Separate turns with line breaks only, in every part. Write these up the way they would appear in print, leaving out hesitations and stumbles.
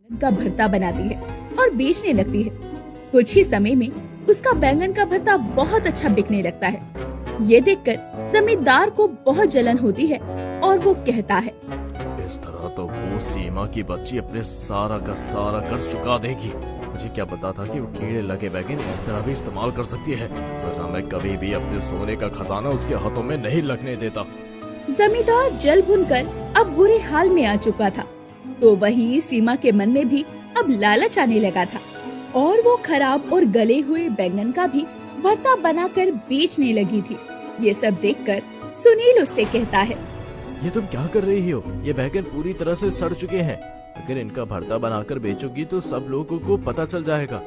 का भरता बनाती है और बेचने लगती है। कुछ ही समय में उसका बैंगन का भरता बहुत अच्छा बिकने लगता है। ये देखकर जमींदार को बहुत जलन होती है और वो कहता है,
इस तरह तो वो सीमा की बच्ची अपने सारा का सारा कर्ज चुका देगी। मुझे क्या पता था कि वो कीड़े लगे बैगन इस तरह भी इस्तेमाल कर सकती है, वरना मैं कभी भी अपने सोने का खजाना उसके हाथों में नहीं लगने देता।
जमींदार जल भुनकर अब बुरे हाल में आ चुका था, तो वहीं सीमा के मन में भी अब लालच आने लगा था और वो खराब और गले हुए बैंगन का भी भरता बनाकर बेचने लगी थी। ये सब देखकर सुनील उससे कहता है,
ये तुम क्या कर रही हो? ये बैगन पूरी तरह से सड़ चुके हैं। अगर इनका भरता बनाकर बेचोगी तो सब लोगों को पता चल जाएगा।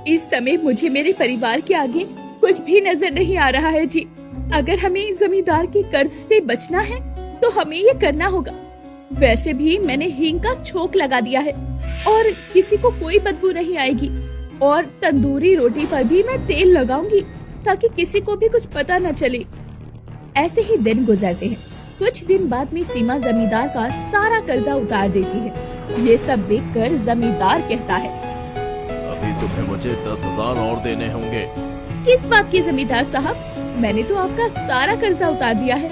इस समय मुझे मेरे परिवार के आगे कुछ भी नजर नहीं आ रहा है जी। अगर हमें जमींदार के कर्ज से बचना है तो हमें ये करना होगा। वैसे भी मैंने हींग का छोक लगा दिया है और किसी को कोई बदबू नहीं आएगी, और तंदूरी रोटी पर भी मैं तेल लगाऊंगी ताकि किसी को भी कुछ पता न चले। ऐसे ही दिन गुजरते हैं। कुछ दिन बाद में सीमा जमींदार का सारा कर्जा उतार देती है। ये सब देखकर जमींदार कहता है,
अभी तुम्हें मुझे 10,000 और देने होंगे।
किस बात की जमींदार साहब? मैंने तो आपका सारा कर्जा उतार दिया है,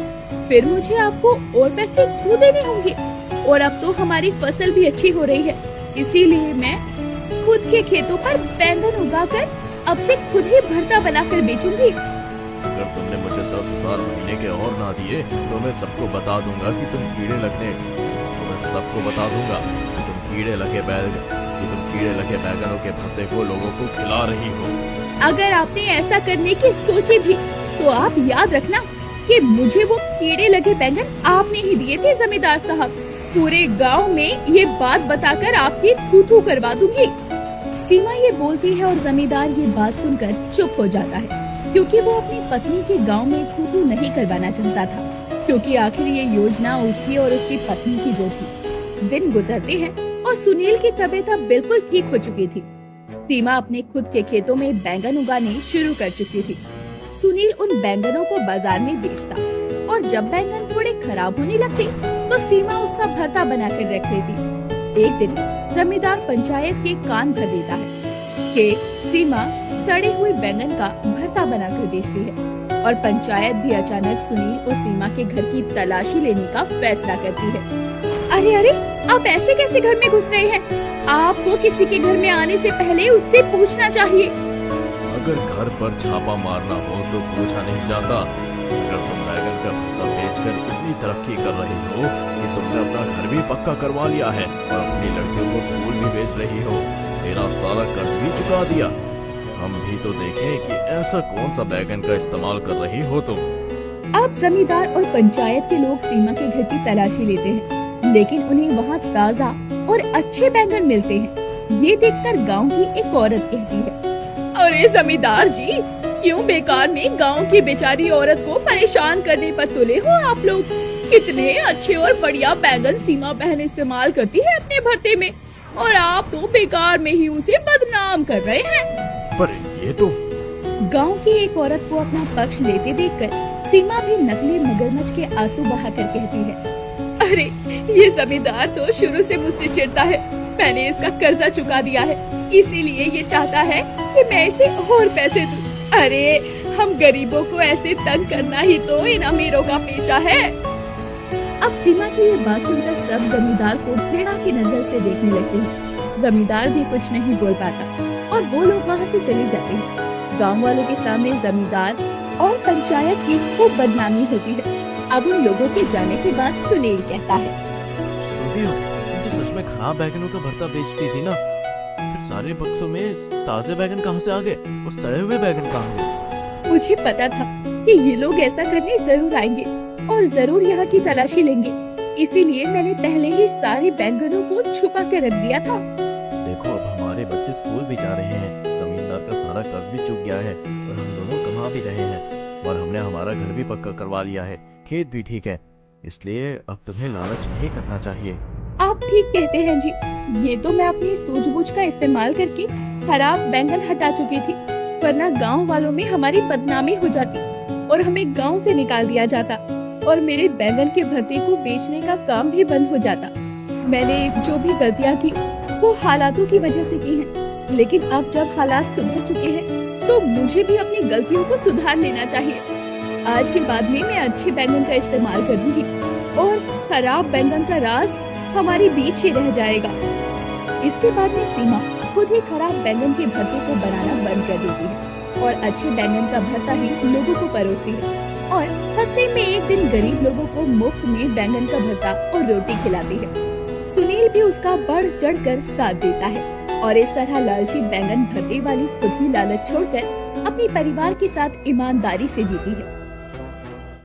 फिर मुझे आपको और पैसे क्यों देने होंगे? और अब तो हमारी फसल भी अच्छी हो रही है, इसीलिए मैं खुद के खेतों पर बैंगन उगाकर अब से खुद ही भरता बनाकर बेचूंगी।
अगर तुमने मुझे 10,000 महीने के और ना दिए तो मैं सबको बता दूंगा कि तुम कीड़े लगे बैगनों के भरते को लोगों को खिला रही हो।
अगर आपने ऐसा करने की सोची भी तो आप याद रखना कि मुझे वो कीड़े लगे बैंगन आपने ही दिए थे जमींदार साहब। पूरे गांव में ये बात बताकर आपकी थू-थू करवा दूंगी। सीमा ये बोलती है और जमींदार ये बात सुनकर चुप हो जाता है, क्योंकि वो अपनी पत्नी के गांव में थू-थू नहीं करवाना चाहता था, क्योंकि आखिर ये योजना उसकी और उसकी पत्नी की जो थी। दिन गुजरते हैं और सुनील की तबीयत अब बिल्कुल ठीक हो चुकी थी। सीमा अपने खुद के खेतों में बैंगन उगाने शुरू कर चुकी थी। सुनील उन बैंगनों को बाजार में बेचता और जब बैंगन थोड़े खराब होने लगते तो सीमा उसका भरता बनाकर रख लेती। एक दिन जमींदार पंचायत के कान भर देता है कि सीमा सड़े हुए बैंगन का भरता बनाकर बेचती है, और पंचायत भी अचानक सुनील और सीमा के घर की तलाशी लेने का फैसला करती है। अरे अरे, आप ऐसे कैसे घर में घुस रहे हैं? आपको किसी के घर में आने से पहले उससे पूछना चाहिए।
अगर घर पर छापा मारना हो तो पूछा नहीं जाता। अगर तुम बैगन का भरता बेचकर इतनी तरक्की कर रही हो कि तुमने अपना घर भी पक्का करवा लिया है और अपनी लड़कियों को स्कूल भी भेज रही हो, मेरा सारा कर्ज भी चुका दिया, हम भी तो देखें कि ऐसा कौन सा बैगन का इस्तेमाल कर रही हो तुम।
अब जमींदार और पंचायत के लोग सीमा के घर की तलाशी लेते हैं, लेकिन उन्हें वहाँ ताज़ा और अच्छे बैंगन मिलते हैं। ये देखकर गांव की एक औरत कहती है, अरे जमींदार जी, क्यों बेकार में गांव की बेचारी औरत को परेशान करने पर तुले हो आप लोग? कितने अच्छे और बढ़िया बैंगन सीमा बहन इस्तेमाल करती है अपने भरते में, और आप तो बेकार में ही उसे बदनाम कर रहे हैं।
पर ये तो
गांव की एक औरत को अपना पक्ष लेते देखकर सीमा भी नकली मगरमच्छ के आंसू बहाकर कहती है, अरे ये जमींदार तो शुरू से मुझसे चिढ़ता है। मैंने इसका कर्जा चुका दिया है, इसीलिए ये चाहता है कि मैं इसे और पैसे दूं। अरे हम गरीबों को ऐसे तंग करना ही तो इन अमीरों का पेशा है। अब सीमा की ये बात सुनकर सब जमींदार को घृणा की नजर से देखने लगते हैं। जमींदार भी कुछ नहीं बोल पाता और वो लोग वहाँ से चले जाते हैं। गाँव वालों के सामने जमींदार और पंचायत की खूब बदनामी होती है। अब उन लोगों के जाने के बाद सुनील कहता है,
तो सच में खराब बैगनों का भरता बेचती थी ना, फिर सारे बक्सों में ताजे बैगन कहाँ से आ गए और सड़े हुए बैगन कहाँ गए?
मुझे पता था कि ये लोग ऐसा करने जरूर आएंगे और जरूर यहाँ की तलाशी लेंगे, इसीलिए मैंने पहले ही सारे बैंगनों को छुपा के रख दिया था।
देखो, अब हमारे बच्चे स्कूल भी जा रहे हैं, जमींदार का सारा कर्ज भी चुक गया है और हम दोनों कमा भी रहे हैं, और हमने हमारा घर भी पक्का करवा लिया है, खेत भी ठीक है, इसलिए अब तुम्हें लालच नहीं करना चाहिए।
आप ठीक कहते हैं जी, ये तो मैं अपनी सूझबूझ का इस्तेमाल करके खराब बैंगन हटा चुकी थी, वरना गांव वालों में हमारी बदनामी हो जाती और हमें गांव से निकाल दिया जाता और मेरे बैंगन के भरते को बेचने का काम भी बंद हो जाता। मैंने जो भी गलतियां की वो हालातों की वजह से की है, लेकिन अब जब हालात सुधर चुके हैं तो मुझे भी अपनी गलतियों को सुधार लेना चाहिए। आज के बाद में मैं अच्छे बैंगन का इस्तेमाल करूंगी और खराब बैंगन का राज हमारे बीच ही रह जाएगा। इसके बाद में सीमा खुद ही खराब बैंगन के भरते को बनाना बंद कर देती है और अच्छे बैंगन का भरता ही लोगों को परोसती है और हफ्ते में एक दिन गरीब लोगों को मुफ्त में बैंगन का भरता और रोटी खिलाती है। सुनील भी उसका बढ़ चढ़ कर साथ देता है और इस तरह लालची बैंगन भरते वाली खुद ही लालच छोड़कर अपने परिवार के साथ ईमानदारी से जीती है।